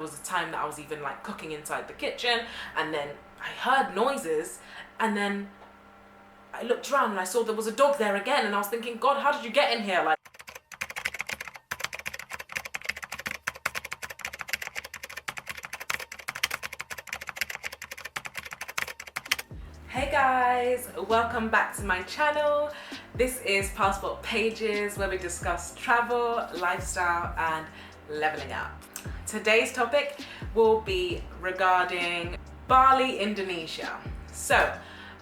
was a time that I was even like cooking inside the kitchen, and then I heard noises, and then I looked around and I saw there was a dog there again, and I was thinking, God, how did you get in here? Like, hey guys, welcome back to my channel. This is Passport Pages, where we discuss travel, lifestyle, and leveling up. Today's topic will be regarding Bali, Indonesia. So,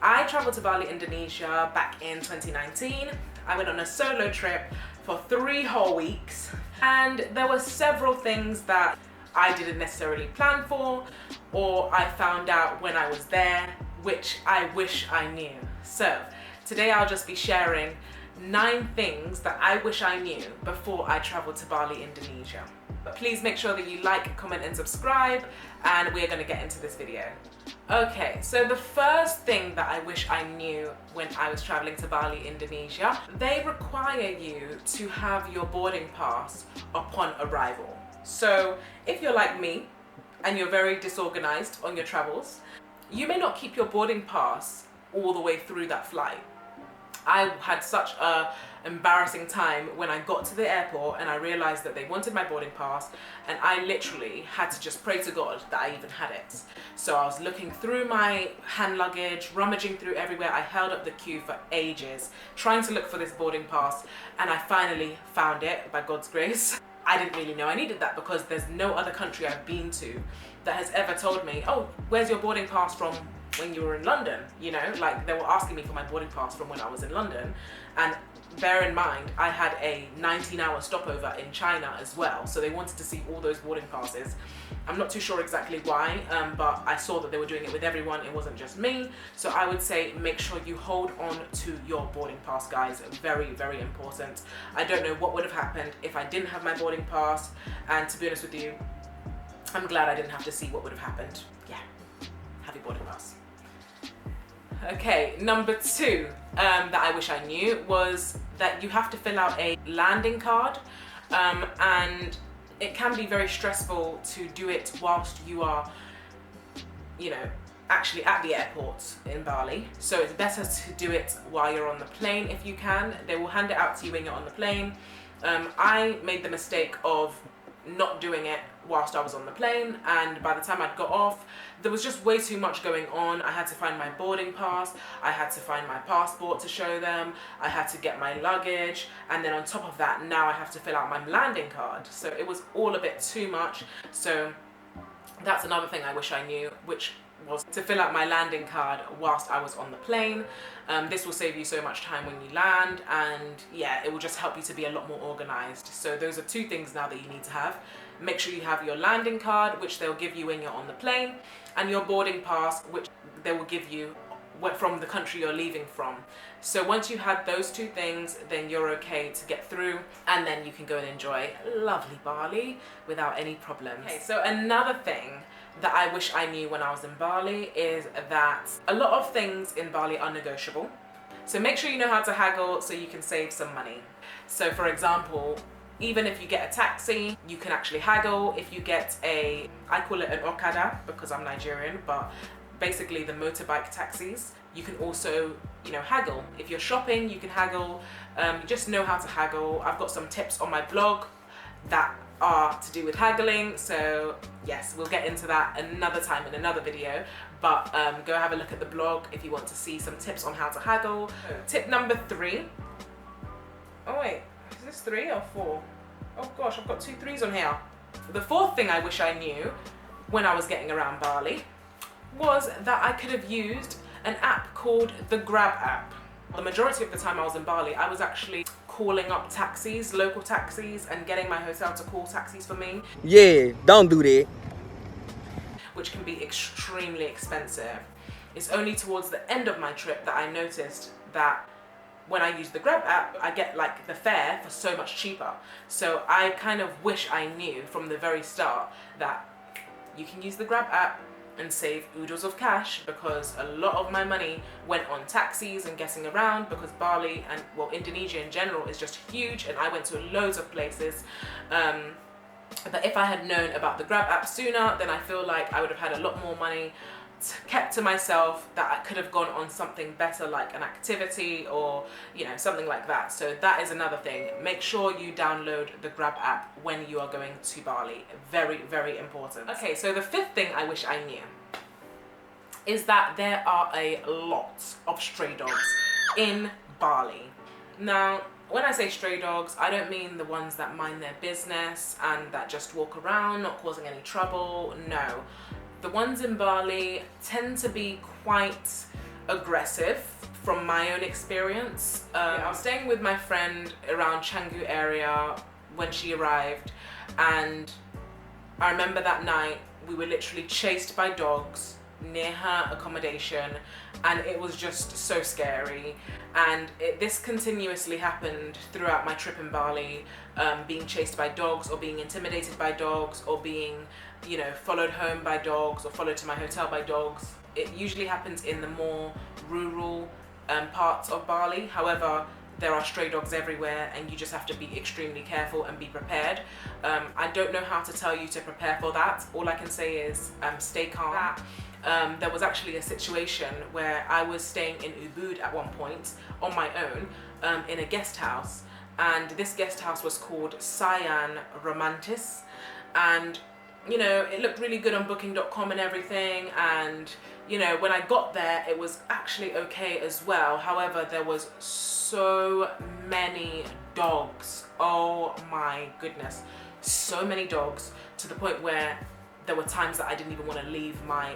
I traveled to Bali, Indonesia back in 2019. I went on a solo trip for 3 whole weeks, and there were several things that I didn't necessarily plan for, or I found out when I was there, which I wish I knew. So today I'll just be sharing 9 things that I wish I knew before I traveled to Bali, Indonesia. But please make sure that you like, comment, and subscribe, and we're gonna get into this video. Okay, so the first thing that I wish I knew when I was traveling to Bali, Indonesia, they require you to have your boarding pass upon arrival. So if you're like me and you're very disorganized on your travels, you may not keep your boarding pass all the way through that flight. I had such a embarrassing time when I got to the airport and I realized that they wanted my boarding pass, and I literally had to just pray to God that I even had it. So I was looking through my hand luggage, rummaging through everywhere. I held up the queue for ages, trying to look for this boarding pass, and I finally found it by God's grace. I didn't really know I needed that because there's no other country I've been to that has ever told me, oh, where's your boarding pass from when you were in London? You know, like they were asking me for my boarding pass from when I was in London. And bear in mind, I had a 19-hour stopover in China as well. So they wanted to see all those boarding passes. I'm not too sure exactly why, but I saw that they were doing it with everyone. It wasn't just me. So I would say make sure you hold on to your boarding pass, guys. Very, very important. I don't know what would have happened if I didn't have my boarding pass. And to be honest with you, I'm glad I didn't have to see what would have happened. Yeah, have your boarding pass. Okay, number 2 that I wish I knew was that you have to fill out a landing card, and it can be very stressful to do it whilst you are, you know, actually at the airport in Bali. So it's better to do it while you're on the plane if you can. They will hand it out to you when you're on the plane. I made the mistake of not doing it whilst I was on the plane, and by the time I'd got off, there was just way too much going on. I had to find my boarding pass, I had to find my passport to show them, I had to get my luggage, and then on top of that, now I have to fill out my landing card. So it was all a bit too much. So that's another thing I wish I knew, which was to fill out my landing card whilst I was on the plane. This will save you so much time when you land, and yeah, it will just help you to be a lot more organized. So those are 2 things now that you need to have. Make sure you have your landing card, which they'll give you when you're on the plane, and your boarding pass, which they will give you from the country you're leaving from. So once you had those 2 things, then you're okay to get through, and then you can go and enjoy lovely Bali without any problems. Okay, so another thing that I wish I knew when I was in Bali is that a lot of things in Bali are negotiable. So make sure you know how to haggle so you can save some money. So for example, even if you get a taxi, you can actually haggle. If you get I call it an okada because I'm Nigerian, but basically the motorbike taxis, you can also, you know, haggle. If you're shopping, you can haggle. You just know how to haggle. I've got some tips on my blog that are to do with haggling, so yes, we'll get into that another time in another video, but go have a look at the blog if you want to see some tips on how to haggle. Tip number 3. Oh wait, is this 3 or 4? Oh gosh, I've got 2 3s on here. The 4th thing I wish I knew when I was getting around Bali was that I could have used an app called the Grab app. The majority of the time I was in Bali, I was actually calling up taxis, local taxis, and getting my hotel to call taxis for me. Yeah, don't do that. Which can be extremely expensive. It's only towards the end of my trip that I noticed that when I use the Grab app, I get like the fare for so much cheaper. So I kind of wish I knew from the very start that you can use the Grab app and save oodles of cash, because a lot of my money went on taxis and getting around, because Bali and, well, Indonesia in general is just huge, and I went to loads of places. But if I had known about the Grab app sooner, then I feel like I would have had a lot more money kept to myself that I could have gone on something better, like an activity or, you know, something like that. So that is another thing. Make sure you download the Grab app when you are going to Bali. Very, very important. Okay, so the fifth thing I wish I knew is that there are a lot of stray dogs in Bali. Now, when I say stray dogs, I don't mean the ones that mind their business and that just walk around, not causing any trouble. No. The ones in Bali tend to be quite aggressive from my own experience. I was staying with my friend around Canggu area when she arrived, and I remember that night we were literally chased by dogs near her accommodation, and it was just so scary. And this continuously happened throughout my trip in Bali, being chased by dogs or being intimidated by dogs or being, you know, followed home by dogs or followed to my hotel by dogs. It usually happens in the more rural parts of Bali. However, there are stray dogs everywhere, and you just have to be extremely careful and be prepared. I don't know how to tell you to prepare for that. All I can say is stay calm. There was actually a situation where I was staying in Ubud at one point on my own in a guest house, and this guest house was called Sayan Romantis, and you know, it looked really good on booking.com and everything, and you know, when I got there it was actually okay as well. However, there was so many dogs. Oh my goodness, so many dogs, to the point where there were times that I didn't even want to leave my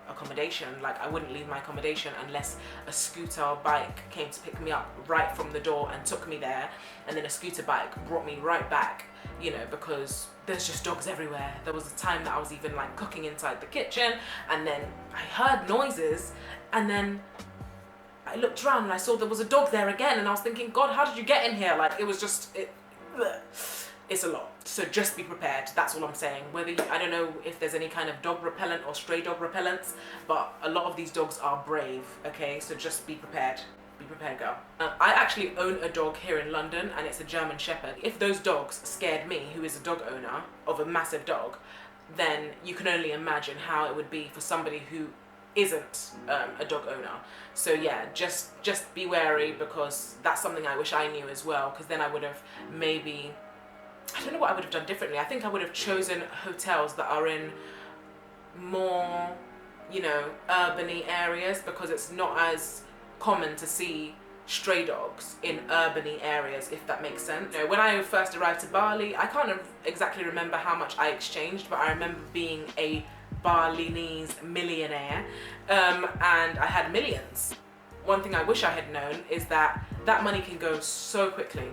accommodation. Like, I wouldn't leave my accommodation unless a scooter or bike came to pick me up right from the door and took me there, and then a scooter bike brought me right back, you know, because there's just dogs everywhere. There was a time that I was even like cooking inside the kitchen, and then I heard noises, and then I looked around and I saw there was a dog there again, and I was thinking, God, how did you get in here? Like, it was just, it's a lot. So just be prepared. That's all I'm saying. Whether you, I don't know if there's any kind of dog repellent or stray dog repellents, but a lot of these dogs are brave. Okay, so just be prepared. Be prepared, girl. I actually own a dog here in London, and it's a German Shepherd. If those dogs scared me, who is a dog owner of a massive dog, then you can only imagine how it would be for somebody who isn't a dog owner. So yeah, just be wary, because that's something I wish I knew as well, because then I would have maybe, I don't know what I would have done differently. I think I would have chosen hotels that are in more, you know, urban-y areas, because it's not as common to see stray dogs in urban-y areas, if that makes sense. You know, when I first arrived to Bali, I can't exactly remember how much I exchanged, but I remember being a Balinese millionaire, and I had millions. One thing I wish I had known is that that money can go so quickly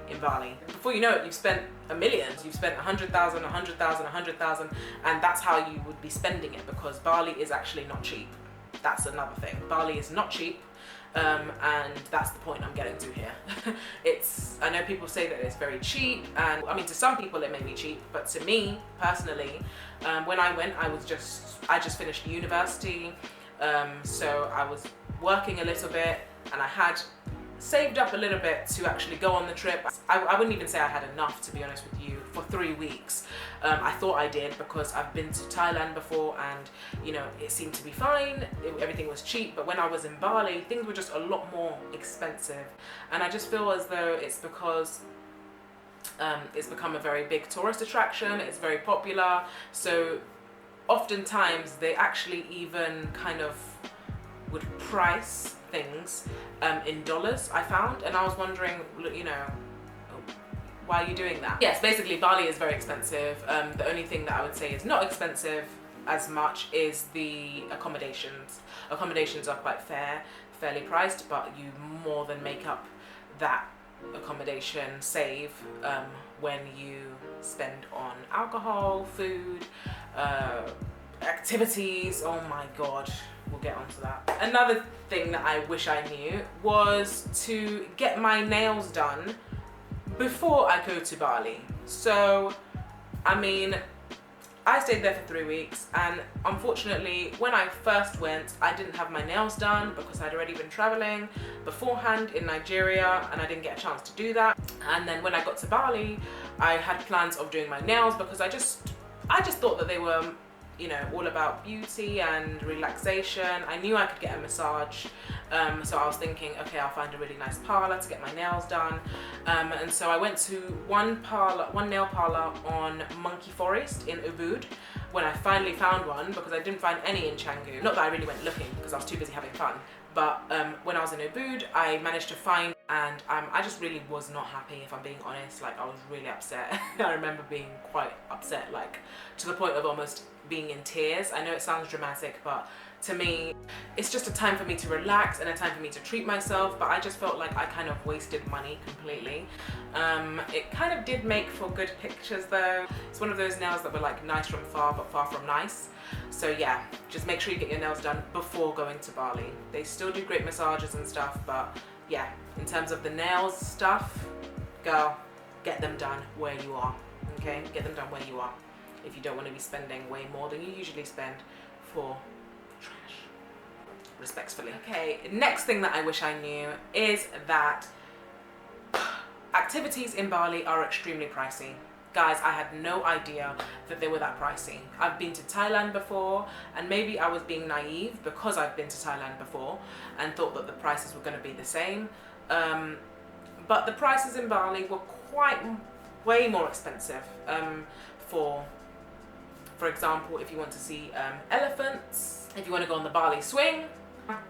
in Bali. Before you know it, you've spent a million, you've spent 100,000, 100,000, 100,000, and that's how you would be spending it, because Bali is actually not cheap. That's another thing. Bali is not cheap, and that's the point I'm getting to here. I know people say that it's very cheap, and I mean, to some people it may be cheap, but to me personally, when I went, I just finished university, so I was working a little bit, and I had saved up a little bit to actually go on the trip. I wouldn't even say I had enough, to be honest with you, for 3 weeks. I thought I did, because I've been to Thailand before, and you know, it seemed to be fine, everything was cheap. But when I was in Bali, things were just a lot more expensive, and I just feel as though it's because it's become a very big tourist attraction, it's very popular, so oftentimes they actually even kind of would price things in dollars, I found, and I was wondering, you know, why are you doing that? Yes, basically Bali is very expensive. The only thing that I would say is not expensive as much is the accommodations. Accommodations are quite fairly priced, but you more than make up that accommodation save when you spend on alcohol, food, activities. Oh my god, we'll get onto that. Another thing that I wish I knew was to get my nails done before I go to Bali. So I mean, I stayed there for 3 weeks, and unfortunately when I first went I didn't have my nails done because I'd already been traveling beforehand in Nigeria and I didn't get a chance to do that. And then when I got to Bali I had plans of doing my nails because I just thought that they were, you know, all about beauty and relaxation. I knew I could get a massage, so I was thinking, okay, I'll find a really nice parlor to get my nails done. And so I went to one nail parlor on Monkey Forest in Ubud when I finally found one, because I didn't find any in Canggu. Not that I really went looking because I was too busy having fun, but when I was in Ubud I managed to find, and I just really was not happy, if I'm being honest. Like, I was really upset. I remember being quite upset, like to the point of almost being in tears. I know it sounds dramatic, but to me it's just a time for me to relax and a time for me to treat myself, but I just felt like I kind of wasted money completely. It kind of did make for good pictures though. It's one of those nails that were like nice from far but far from nice. So yeah, just make sure you get your nails done before going to Bali. They still do great massages and stuff, but yeah, in terms of the nails stuff, girl, get them done where you are, okay? Get them done where you are if you don't want to be spending way more than you usually spend for trash, respectfully. Okay, next thing that I wish I knew is that activities in Bali are extremely pricey. Guys, I had no idea that they were that pricey. I've been to Thailand before, and maybe I was being naive because I've been to Thailand before and thought that the prices were going to be the same. But the prices in Bali were way more expensive. For example, if you want to see elephants, if you want to go on the Bali swing,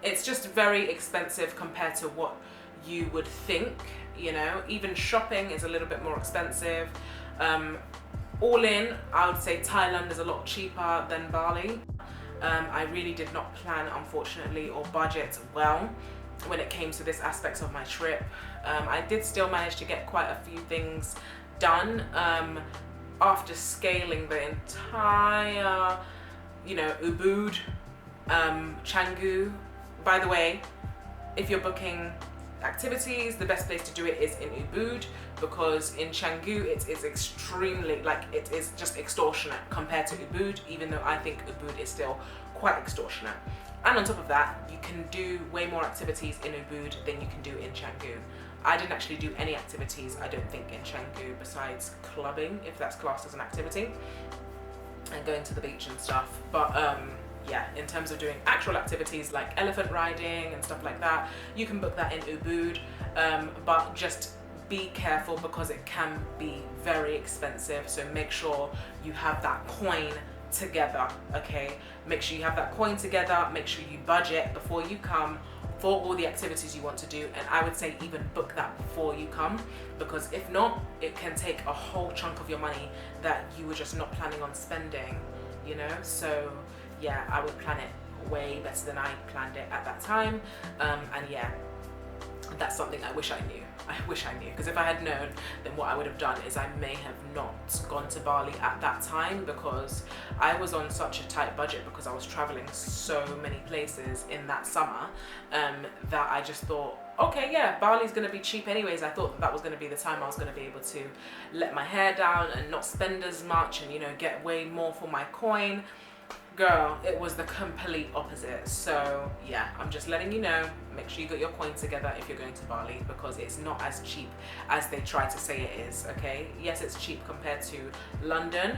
it's just very expensive compared to what you would think, you know. Even shopping is a little bit more expensive. All in, I would say Thailand is a lot cheaper than Bali. I really did not plan, unfortunately, or budget well when it came to this aspect of my trip. I did still manage to get quite a few things done after scaling the entire, you know, Ubud, Canggu. By the way, if you're booking activities, the best place to do it is in Ubud, because in Canggu it is extremely, like, it is just extortionate compared to Ubud, even though I think Ubud is still quite extortionate. And on top of that, you can do way more activities in Ubud than you can do in Canggu. I didn't actually do any activities, I don't think, in Canggu besides clubbing, if that's classed as an activity, and going to the beach and stuff. But yeah, in terms of doing actual activities like elephant riding and stuff like that, you can book that in Ubud, but just be careful because it can be very expensive. So make sure you have that coin together, okay? Make sure you have that coin together, make sure you budget before you come for all the activities you want to do, and I would say even book that before you come, because if not, it can take a whole chunk of your money that you were just not planning on spending, you know. So yeah, I would plan it way better than I planned it at that time. And yeah, that's something I wish I knew. I wish I knew, because if I had known, then what I would have done is I may have not gone to Bali at that time, because I was on such a tight budget because I was traveling so many places in that summer, that I just thought, okay, yeah, Bali's gonna be cheap anyways. I thought that was gonna be the time I was gonna be able to let my hair down and not spend as much and, you know, get way more for my coin. Girl, it was the complete opposite. So yeah, I'm just letting you know, make sure you get your coin together if you're going to Bali, because it's not as cheap as they try to say it is, okay? Yes, it's cheap compared to London,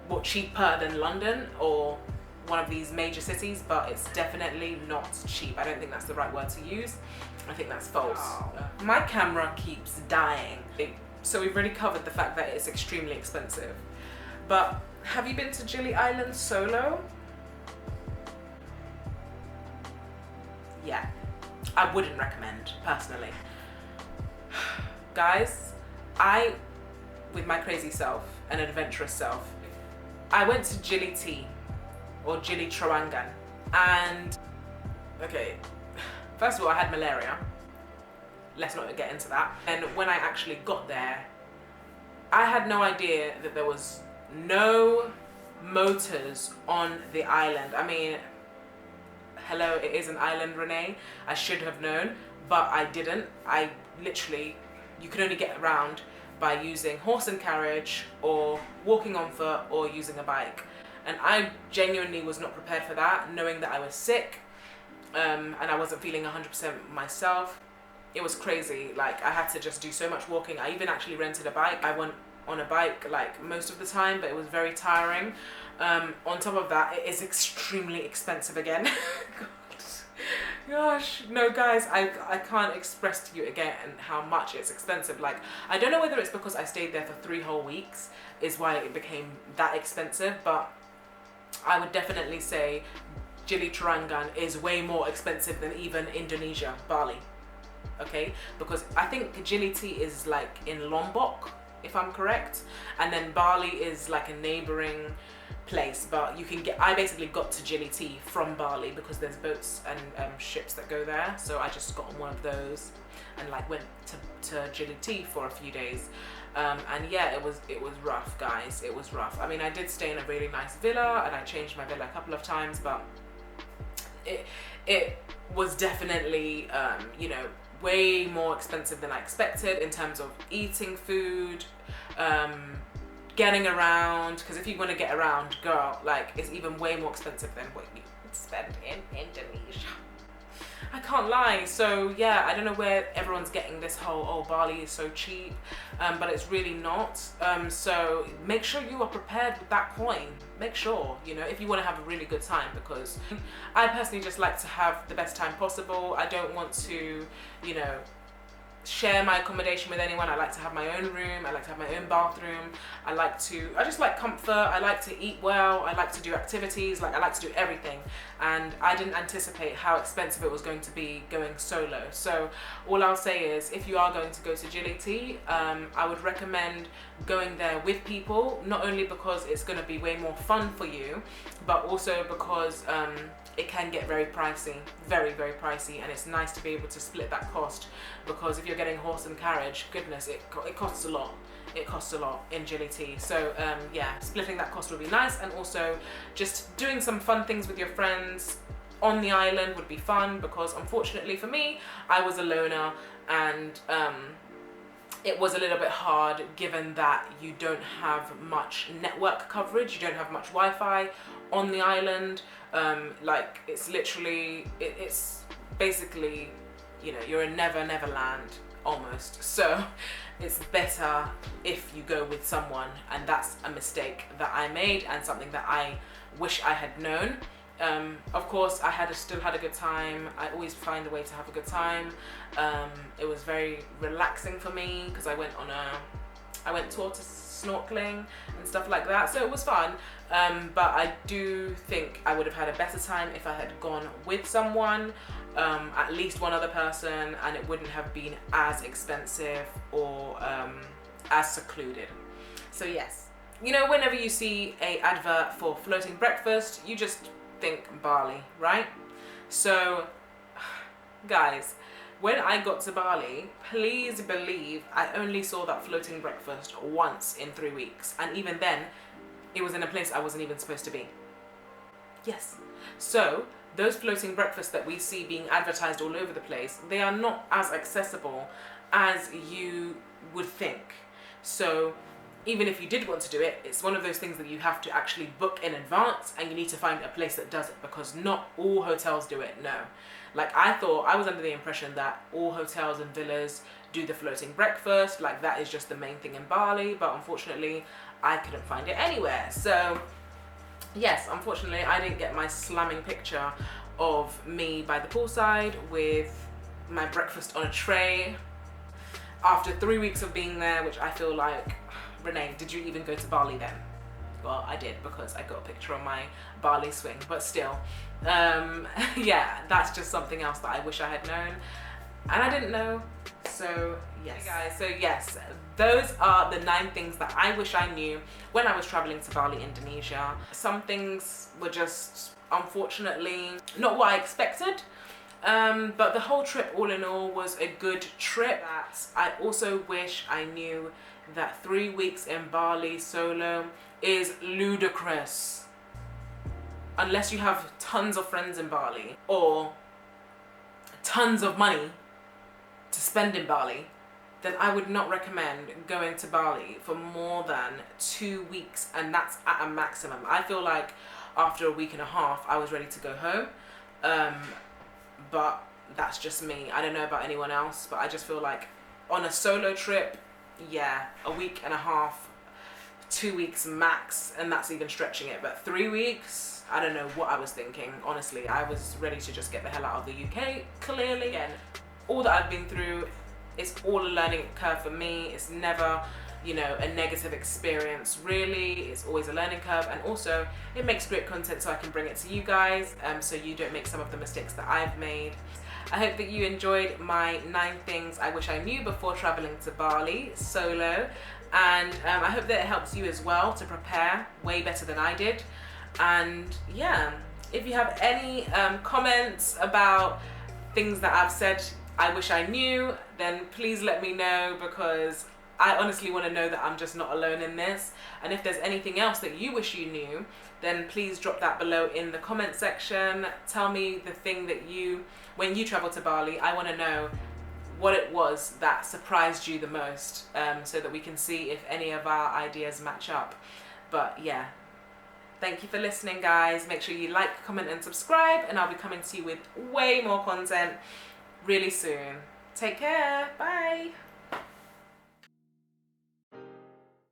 but cheaper than London or one of these major cities, but it's definitely not cheap. I don't think that's the right word to use. I think that's false. My camera keeps dying. So we've already covered the fact that it's extremely expensive. But have you been to Gili Island solo? Yeah, I wouldn't recommend, personally. Guys, with my crazy self and adventurous self, I went to Gili Tea, or Gili Trawangan, and okay, first of all, I had malaria. Let's not get into that. And when I actually got there, I had no idea that there was no motors on the island. I mean, hello, it is an island, Renee. I should have known, but I didn't. I literally, you can only get around by using horse and carriage or walking on foot or using a bike. And I genuinely was not prepared for that, knowing that I was sick and I wasn't feeling 100% myself. It was crazy. Like, I had to just do so much walking. I even actually rented a bike. I went on a bike like most of the time, but it was very tiring. On top of that, it is extremely expensive again. Gosh, no guys, I can't express to you again how much it's expensive. Like, I don't know whether it's because I stayed there for 3 whole weeks is why it became that expensive, but I would definitely say Gili Trawangan is way more expensive than even Indonesia, Bali. Okay, because I think Gili tea is like in Lombok, if I'm correct, and then Bali is like a neighboring place, but you can get, I basically got to Gili tea from Bali because there's boats and ships that go there, so I just got on one of those and like went to Gili tea for a few days. And yeah, it was rough, guys. It was rough. I mean, I did stay in a really nice villa and I changed my villa a couple of times, but it was definitely you know, way more expensive than I expected in terms of eating food, getting around, because if you want to get around, girl, like, it's even way more expensive than what you would spend in Indonesia. I can't lie. So yeah, I don't know where everyone's getting this whole, oh, Bali is so cheap, but it's really not. So make sure you are prepared with that coin. Make sure, you know, if you want to have a really good time, because I personally just like to have the best time possible. I don't want to, you know, share my accommodation with anyone. I like to have my own room. I like to have my own bathroom. I just like comfort. I like to eat well. I like to do activities. Like, I like to do everything. And I didn't anticipate how expensive it was going to be going solo. So all I'll say is, if you are going to go to Gili tea, I would recommend going there with people, not only because it's going to be way more fun for you, but also because it can get very pricey, very, very pricey, and it's nice to be able to split that cost, because if you're getting horse and carriage, goodness, it costs a lot. It costs a lot in Gili tea. So yeah, splitting that cost would be nice, and also just doing some fun things with your friends on the island would be fun, because unfortunately for me, I was a loner, and it was a little bit hard given that you don't have much network coverage, you don't have much Wi-Fi on the island. Like, it's literally, it's basically, you know, you're in never land almost. So it's better if you go with someone, and that's a mistake that I made and something that I wish I had known. Of course, I still had a good time. I always find a way to have a good time. It was very relaxing for me because I went tortoise snorkeling and stuff like that, so it was fun. But I do think I would have had a better time if I had gone with someone, at least one other person, and it wouldn't have been as expensive or as secluded. So yes, you know, whenever you see a advert for floating breakfast, you just think Bali, right? So guys, when I got to Bali, please believe I only saw that floating breakfast once in 3 weeks, and even then it was in a place I wasn't even supposed to be. Yes, so those floating breakfasts that we see being advertised all over the place, they are not as accessible as you would think. So even if you did want to do it, it's one of those things that you have to actually book in advance, and you need to find a place that does it, because not all hotels do it, no. Like, I was under the impression that all hotels and villas do the floating breakfast, like that is just the main thing in Bali, but unfortunately I couldn't find it anywhere. So yes, unfortunately I didn't get my slamming picture of me by the poolside with my breakfast on a tray after 3 weeks of being there, which I feel like, Renee, did you even go to Bali then? Well, I did, because I got a picture on my Bali swing, but still, yeah, that's just something else that I wish I had known, and I didn't know. So yes, hey guys, so yes, those are the 9 things that I wish I knew when I was traveling to Bali, Indonesia. Some things were just, unfortunately, not what I expected. But the whole trip, all in all, was a good trip. I also wish I knew that 3 weeks in Bali solo is ludicrous. Unless you have tons of friends in Bali or tons of money to spend in Bali, then I would not recommend going to Bali for more than 2 weeks, and that's at a maximum. I feel like after a week and a half, I was ready to go home. But that's just me. I don't know about anyone else, but I just feel like on a solo trip, yeah, a week and a half, 2 weeks max, and that's even stretching it. But 3 weeks, I don't know what I was thinking. Honestly, I was ready to just get the hell out of the UK, clearly. And all that I've been through, it's all a learning curve for me. It's never, you know, a negative experience, really. It's always a learning curve, and also it makes great content so I can bring it to you guys, so you don't make some of the mistakes that I've made. I hope that you enjoyed my 9 things I wish I knew before traveling to Bali solo, and I hope that it helps you as well to prepare way better than I did. And yeah, if you have any comments about things that I've said I wish I knew, then please let me know, because I honestly want to know that I'm just not alone in this. And if there's anything else that you wish you knew, then please drop that below in the comment section. Tell me the thing that when you travel to Bali, I want to know what it was that surprised you the most, so that we can see if any of our ideas match up. But yeah, thank you for listening, guys. Make sure you like, comment and subscribe, and I'll be coming to you with way more content really soon. Take care. Bye.